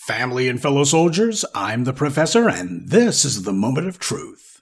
Family and fellow soldiers, I'm the Professor, and this is the Moment of Truth.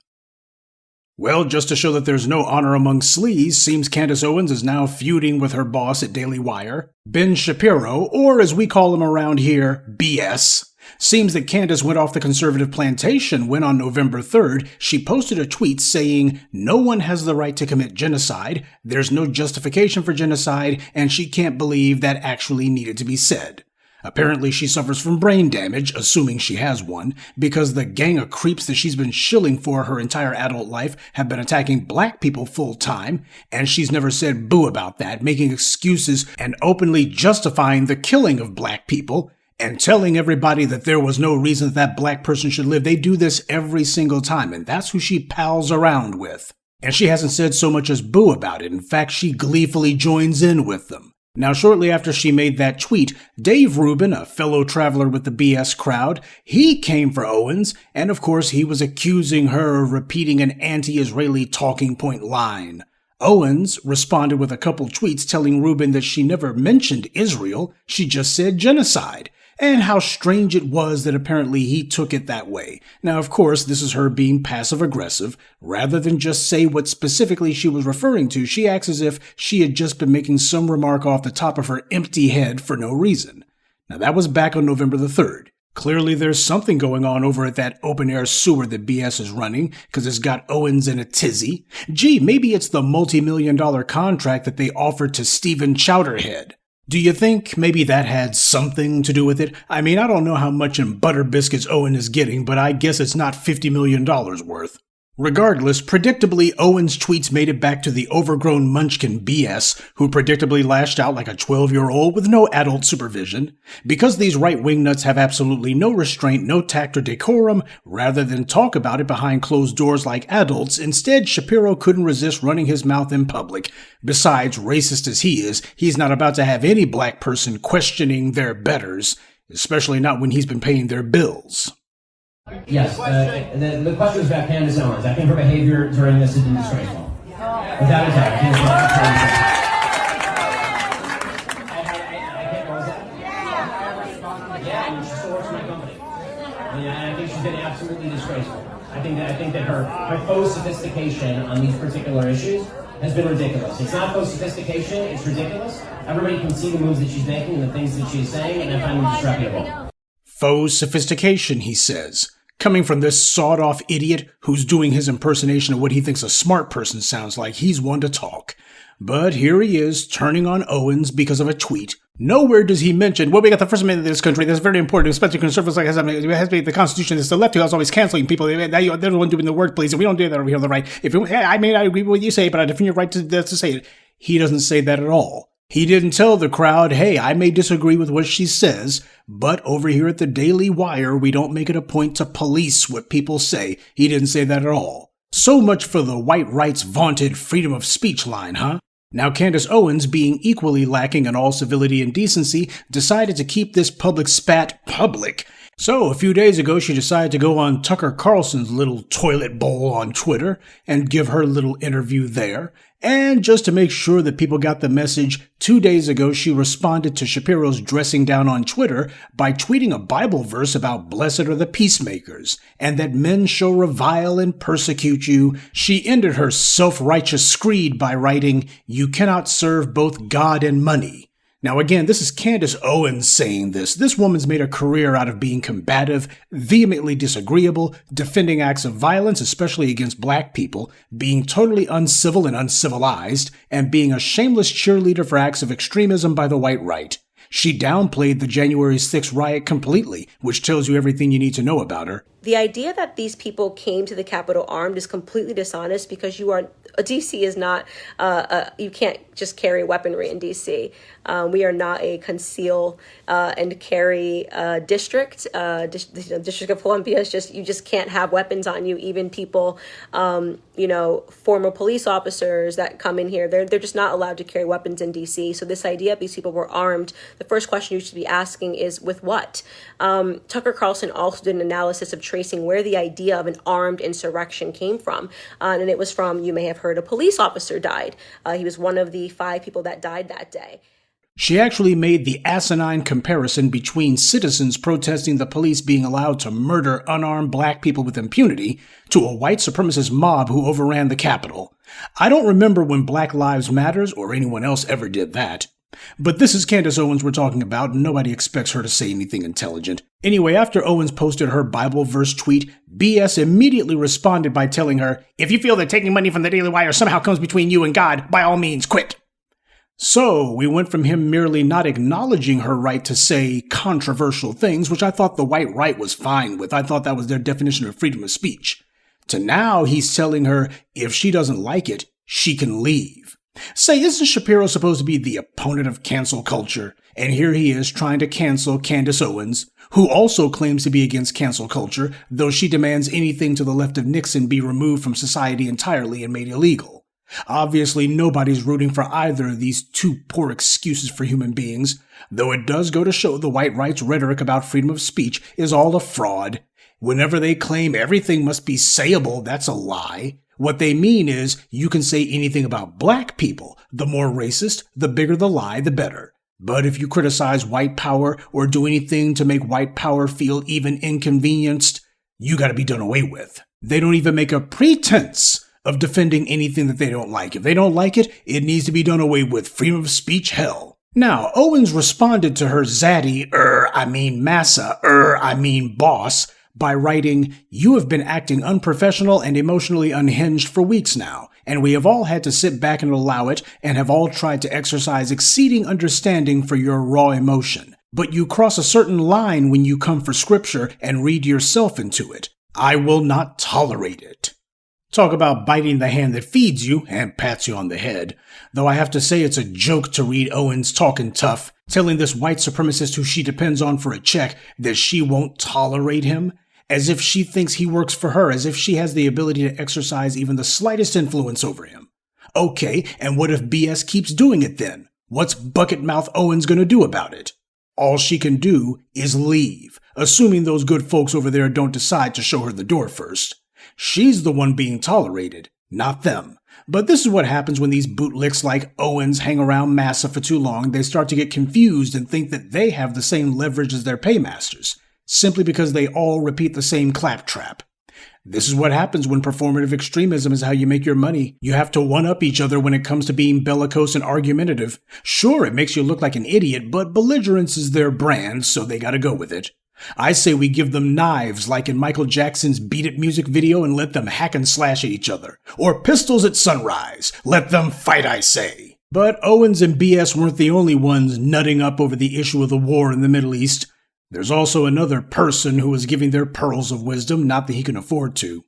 Well, just to show that there's no honor among sleaze, seems Candace Owens is now feuding with her boss at Daily Wire, Ben Shapiro, or as we call him around here, BS. Seems that Candace went off the conservative plantation when on November 3rd, she posted a tweet saying, "No one has the right to commit genocide, there's no justification for genocide, and she can't believe that actually needed to be said." Apparently she suffers from brain damage, assuming she has one, because the gang of creeps that she's been shilling for her entire adult life have been attacking black people full time, and she's never said boo about that, making excuses and openly justifying the killing of black people, and telling everybody that there was no reason that black person should live. They do this every single time, and that's who she pals around with. And she hasn't said so much as boo about it. In fact, she gleefully joins in with them. Now, shortly after she made that tweet, Dave Rubin, a fellow traveler with the BS crowd, he came for Owens, and of course he was accusing her of repeating an anti-Israeli talking point line. Owens responded with a couple tweets telling Rubin that she never mentioned Israel, she just said genocide, and how strange it was that apparently he took it that way. Now, of course, this is her being passive-aggressive. Rather than just say what specifically she was referring to, she acts as if she had just been making some remark off the top of her empty head for no reason. Now, that was back on November the 3rd. Clearly, there's something going on over at that open-air sewer that BS is running, because it's got Owens in a tizzy. Gee, maybe it's the multi-million-dollar contract that they offered to Stephen Chowderhead. Do you think maybe that had something to do with it? I mean, I don't know how much in butter biscuits Owen is getting, but I guess it's not $50 million worth. Regardless, predictably, Owens' tweets made it back to the overgrown munchkin BS, who predictably lashed out like a 12-year-old with no adult supervision. Because these right-wing nuts have absolutely no restraint, no tact or decorum, rather than talk about it behind closed doors like adults, instead Shapiro couldn't resist running his mouth in public. Besides, racist as he is, he's not about to have any black person questioning their betters, especially not when he's been paying their bills. Yes, the question was about Candace Owens. I think her behavior during this has been disgraceful. Without a doubt, I think it's yeah, I mean, she still works for my company. And I think she's been absolutely disgraceful. I think that her faux sophistication on these particular issues has been ridiculous. It's not faux sophistication, it's ridiculous. Everybody can see the moves that she's making and the things that she's saying, and I find them disreputable. Faux sophistication, he says. Coming from this sawed-off idiot who's doing his impersonation of what he thinks a smart person sounds like, he's one to talk. But here he is, turning on Owens because of a tweet. Nowhere does he mention, well, we got the First Amendment of this country, that's very important, especially conservatives like us. I mean, it has to be the Constitution, it's the left who's always canceling people. They're the one doing the work, please, and we don't do that over here on the right. I agree with what you say, but I defend your right to say it. He doesn't say that at all. He didn't tell the crowd, hey, I may disagree with what she says, but over here at the Daily Wire, we don't make it a point to police what people say. He didn't say that at all. So much for the white right's vaunted freedom of speech line, huh? Now, Candace Owens, being equally lacking in all civility and decency, decided to keep this public spat public. So, a few days ago, she decided to go on Tucker Carlson's little toilet bowl on Twitter and give her little interview there. And just to make sure that people got the message, 2 days ago she responded to Shapiro's dressing down on Twitter by tweeting a Bible verse about blessed are the peacemakers, and that men shall revile and persecute you. She ended her self-righteous screed by writing, "You cannot serve both God and money." Now again, this is Candace Owens saying this. This woman's made a career out of being combative, vehemently disagreeable, defending acts of violence, especially against black people, being totally uncivil and uncivilized, and being a shameless cheerleader for acts of extremism by the white right. She downplayed the January 6th riot completely, which tells you everything you need to know about her. The idea that these people came to the Capitol armed is completely dishonest because DC is not, you can't just carry weaponry in DC. We are not a conceal and carry district. District of Columbia is you just can't have weapons on you. Even people, former police officers that come in here, they're just not allowed to carry weapons in DC. So this idea that these people were armed, the first question you should be asking is with what? Tucker Carlson also did an analysis of tracing where the idea of an armed insurrection came from. And it was from, you may have heard, a police officer died. He was one of the 5 people that died that day. She actually made the asinine comparison between citizens protesting the police being allowed to murder unarmed black people with impunity to a white supremacist mob who overran the Capitol. I don't remember when Black Lives Matters or anyone else ever did that. But this is Candace Owens we're talking about, and nobody expects her to say anything intelligent. Anyway, after Owens posted her Bible verse tweet, BS immediately responded by telling her, "If you feel that taking money from the Daily Wire somehow comes between you and God, by all means quit." So we went from him merely not acknowledging her right to say controversial things, which I thought the white right was fine with. I thought that was their definition of freedom of speech. To now he's telling her if she doesn't like it, she can leave. Say, isn't Shapiro supposed to be the opponent of cancel culture? And here he is trying to cancel Candace Owens, who also claims to be against cancel culture, though she demands anything to the left of Nixon be removed from society entirely and made illegal. Obviously, nobody's rooting for either of these two poor excuses for human beings, though it does go to show the white right's rhetoric about freedom of speech is all a fraud. Whenever they claim everything must be sayable, that's a lie. What they mean is you can say anything about black people. The more racist, the bigger the lie, the better. But if you criticize white power or do anything to make white power feel even inconvenienced, you gotta be done away with. They don't even make a pretense of defending anything that they don't like. If they don't like it, it needs to be done away with. Freedom of speech, hell. Now, Owens responded to her zaddy, massa, boss, by writing, "You have been acting unprofessional and emotionally unhinged for weeks now, and we have all had to sit back and allow it, and have all tried to exercise exceeding understanding for your raw emotion. But you cross a certain line when you come for scripture and read yourself into it. I will not tolerate it." Talk about biting the hand that feeds you and pats you on the head. Though I have to say it's a joke to read Owens talking tough, telling this white supremacist who she depends on for a check that she won't tolerate him, as if she thinks he works for her, as if she has the ability to exercise even the slightest influence over him. Okay, and what if BS keeps doing it then? What's Bucket Mouth Owens gonna do about it? All she can do is leave, assuming those good folks over there don't decide to show her the door first. She's the one being tolerated, not them. But this is what happens when these bootlicks like Owens hang around Massa for too long. They start to get confused and think that they have the same leverage as their paymasters, simply because they all repeat the same claptrap. This is what happens when performative extremism is how you make your money. You have to one-up each other when it comes to being bellicose and argumentative. Sure, it makes you look like an idiot, but belligerence is their brand, so they gotta go with it. I say we give them knives like in Michael Jackson's Beat It music video and let them hack and slash at each other. Or pistols at sunrise. Let them fight, I say. But Owens and BS weren't the only ones nutting up over the issue of the war in the Middle East. There's also another person who is giving their pearls of wisdom, not that he can afford to.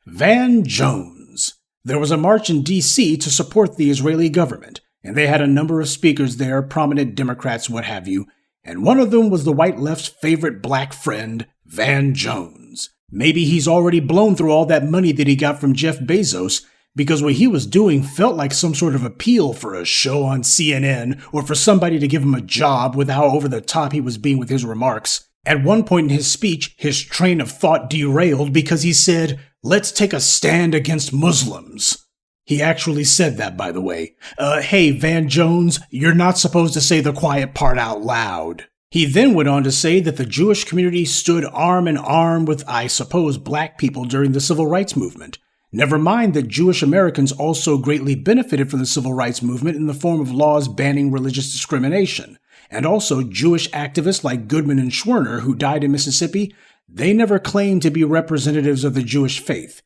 Van Jones. There was a march in D.C. to support the Israeli government, and they had a number of speakers there, prominent Democrats, what have you, and one of them was the white left's favorite black friend, Van Jones. Maybe he's already blown through all that money that he got from Jeff Bezos, because what he was doing felt like some sort of appeal for a show on CNN or for somebody to give him a job with how over the top he was being with his remarks. At one point in his speech, his train of thought derailed because he said, "Let's take a stand against Muslims." He actually said that, by the way. Hey, Van Jones, you're not supposed to say the quiet part out loud. He then went on to say that the Jewish community stood arm in arm with, I suppose, black people during the civil rights movement. Never mind that Jewish Americans also greatly benefited from the civil rights movement in the form of laws banning religious discrimination. And also Jewish activists like Goodman and Schwerner, who died in Mississippi, they never claimed to be representatives of the Jewish faith.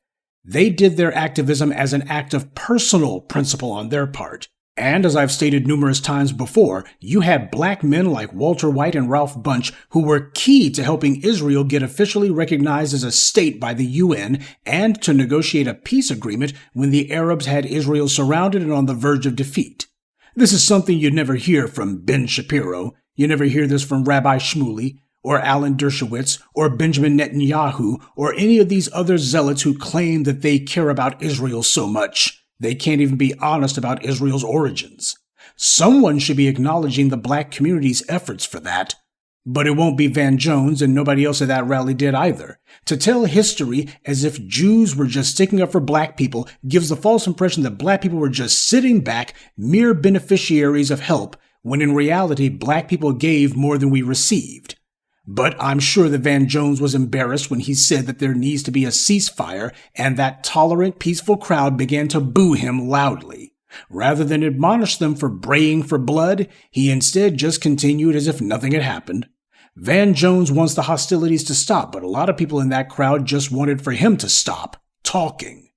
They did their activism as an act of personal principle on their part. And as I've stated numerous times before, you had black men like Walter White and Ralph Bunche who were key to helping Israel get officially recognized as a state by the UN and to negotiate a peace agreement when the Arabs had Israel surrounded and on the verge of defeat. This is something you'd never hear from Ben Shapiro. You never hear this from Rabbi Shmuley, or Alan Dershowitz, or Benjamin Netanyahu, or any of these other zealots who claim that they care about Israel so much. They can't even be honest about Israel's origins. Someone should be acknowledging the black community's efforts for that. But it won't be Van Jones, and nobody else at that rally did either. To tell history as if Jews were just sticking up for black people gives the false impression that black people were just sitting back, mere beneficiaries of help, when in reality black people gave more than we received. But I'm sure that Van Jones was embarrassed when he said that there needs to be a ceasefire, and that tolerant, peaceful crowd began to boo him loudly. Rather than admonish them for braying for blood, he instead just continued as if nothing had happened. Van Jones wants the hostilities to stop, but a lot of people in that crowd just wanted for him to stop talking.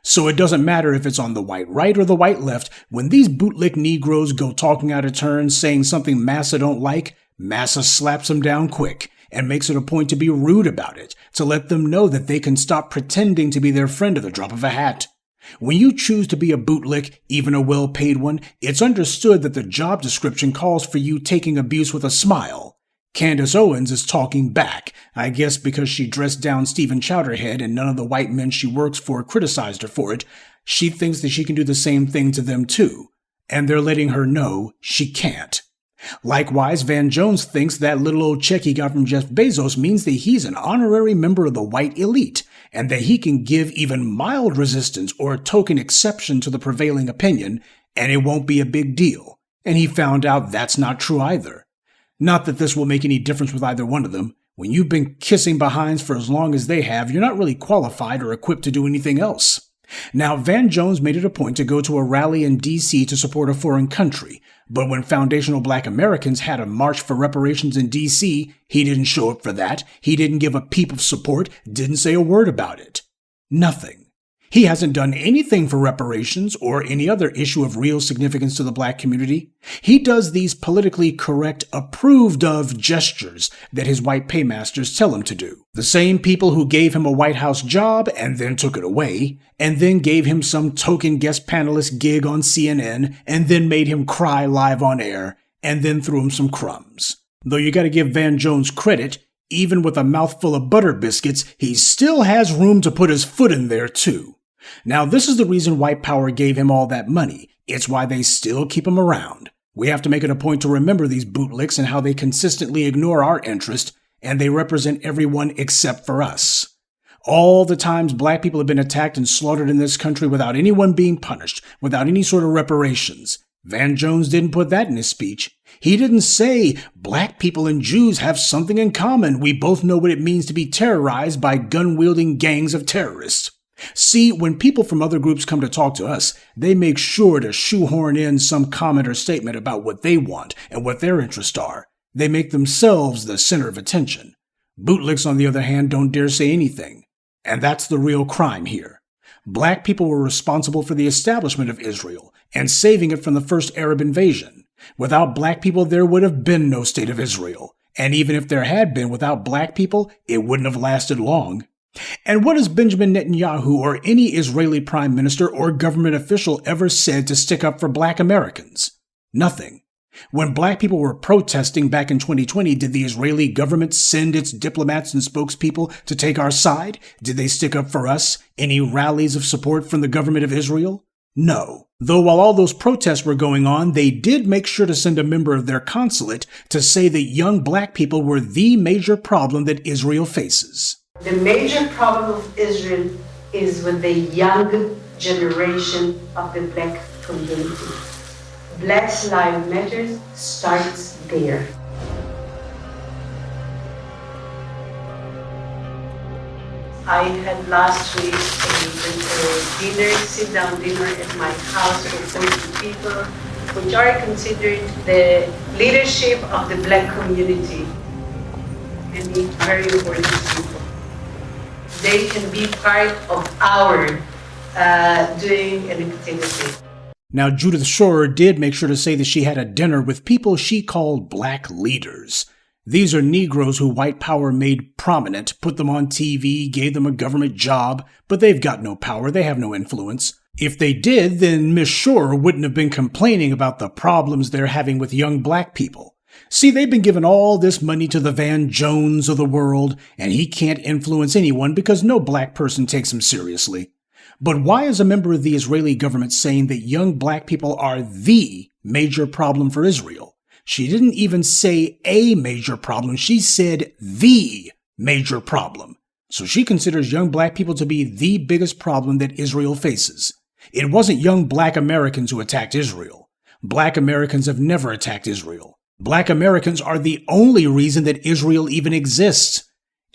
So it doesn't matter if it's on the white right or the white left, when these bootlick Negroes go talking out of turn saying something Massa don't like, Massa slaps them down quick and makes it a point to be rude about it, to let them know that they can stop pretending to be their friend at the drop of a hat. When you choose to be a bootlick, even a well-paid one, it's understood that the job description calls for you taking abuse with a smile. Candace Owens is talking back, I guess because she dressed down Stephen Chowderhead and none of the white men she works for criticized her for it. She thinks that she can do the same thing to them too, and they're letting her know she can't. Likewise, Van Jones thinks that little old check he got from Jeff Bezos means that he's an honorary member of the white elite, and that he can give even mild resistance or a token exception to the prevailing opinion, and it won't be a big deal. And he found out that's not true either. Not that this will make any difference with either one of them. When you've been kissing behinds for as long as they have, you're not really qualified or equipped to do anything else. Now, Van Jones made it a point to go to a rally in D.C. to support a foreign country, but when foundational black Americans had a march for reparations in D.C., he didn't show up for that. He didn't give a peep of support, didn't say a word about it. Nothing. He hasn't done anything for reparations or any other issue of real significance to the black community. He does these politically correct, approved of gestures that his white paymasters tell him to do. The same people who gave him a White House job and then took it away, and then gave him some token guest panelist gig on CNN, and then made him cry live on air, and then threw him some crumbs. Though you gotta give Van Jones credit, even with a mouthful of butter biscuits, he still has room to put his foot in there too. Now, this is the reason white power gave him all that money. It's why they still keep him around. We have to make it a point to remember these bootlicks and how they consistently ignore our interest, and they represent everyone except for us. All the times black people have been attacked and slaughtered in this country without anyone being punished, without any sort of reparations. Van Jones didn't put that in his speech. He didn't say, black people and Jews have something in common. We both know what it means to be terrorized by gun-wielding gangs of terrorists. See, when people from other groups come to talk to us, they make sure to shoehorn in some comment or statement about what they want and what their interests are. They make themselves the center of attention. Bootlicks, on the other hand, don't dare say anything. And that's the real crime here. Black people were responsible for the establishment of Israel and saving it from the first Arab invasion. Without black people, there would have been no state of Israel. And even if there had been without black people, it wouldn't have lasted long. And what has Benjamin Netanyahu or any Israeli prime minister or government official ever said to stick up for black Americans? Nothing. When black people were protesting back in 2020, did the Israeli government send its diplomats and spokespeople to take our side? Did they stick up for us? Any rallies of support from the government of Israel? No. Though while all those protests were going on, they did make sure to send a member of their consulate to say that young black people were the major problem that Israel faces. The major problem of Israel is with the young generation of the black community. Black Lives Matter starts there. I had last week a dinner, sit-down dinner at my house for 40 people, which are considered the leadership of the black community, and very important people. They can be part of our doing an activity. Now, Judith Schorer did make sure to say that she had a dinner with people she called black leaders. These are Negroes who white power made prominent, put them on TV, gave them a government job, but they've got no power, they have no influence. If they did, then Miss Schorer wouldn't have been complaining about the problems they're having with young black people. See, they've been giving all this money to the Van Jones of the world, and he can't influence anyone because no black person takes him seriously. But why is a member of the Israeli government saying that young black people are the major problem for Israel? She didn't even say a major problem, she said the major problem. So she considers young black people to be the biggest problem that Israel faces. It wasn't young black Americans who attacked Israel. Black Americans have never attacked Israel. Black Americans are the only reason that Israel even exists.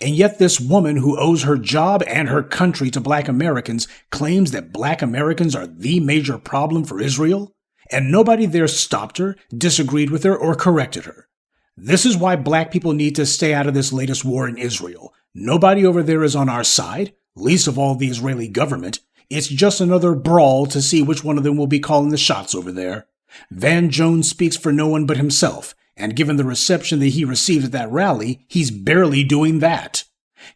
And yet this woman who owes her job and her country to Black Americans claims that Black Americans are the major problem for Israel, and nobody there stopped her, disagreed with her, or corrected her. This is why Black people need to stay out of this latest war in Israel. Nobody over there is on our side, least of all the Israeli government. It's just another brawl to see which one of them will be calling the shots over there. Van Jones speaks for no one but himself, and given the reception that he received at that rally, he's barely doing that.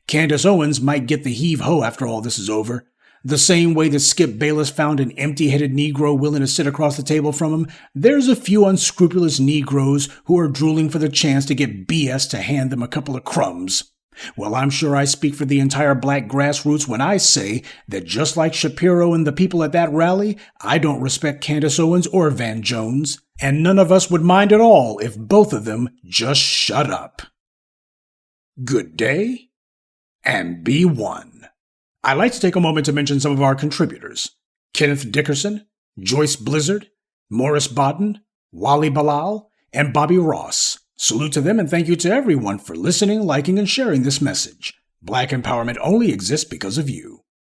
Candace Owens might get the heave-ho after all this is over. The same way that Skip Bayless found an empty-headed Negro willing to sit across the table from him, there's a few unscrupulous Negroes who are drooling for the chance to get BS to hand them a couple of crumbs. Well, I'm sure I speak for the entire Black grassroots when I say that just like Shapiro and the people at that rally, I don't respect Candace Owens or Van Jones, and none of us would mind at all if both of them just shut up. Good day, and be one. I'd like to take a moment to mention some of our contributors: Kenneth Dickerson, Joyce Blizzard, Morris Bodden, Wally Bilal, and Bobby Ross. Salute to them and thank you to everyone for listening, liking, and sharing this message. Black empowerment only exists because of you.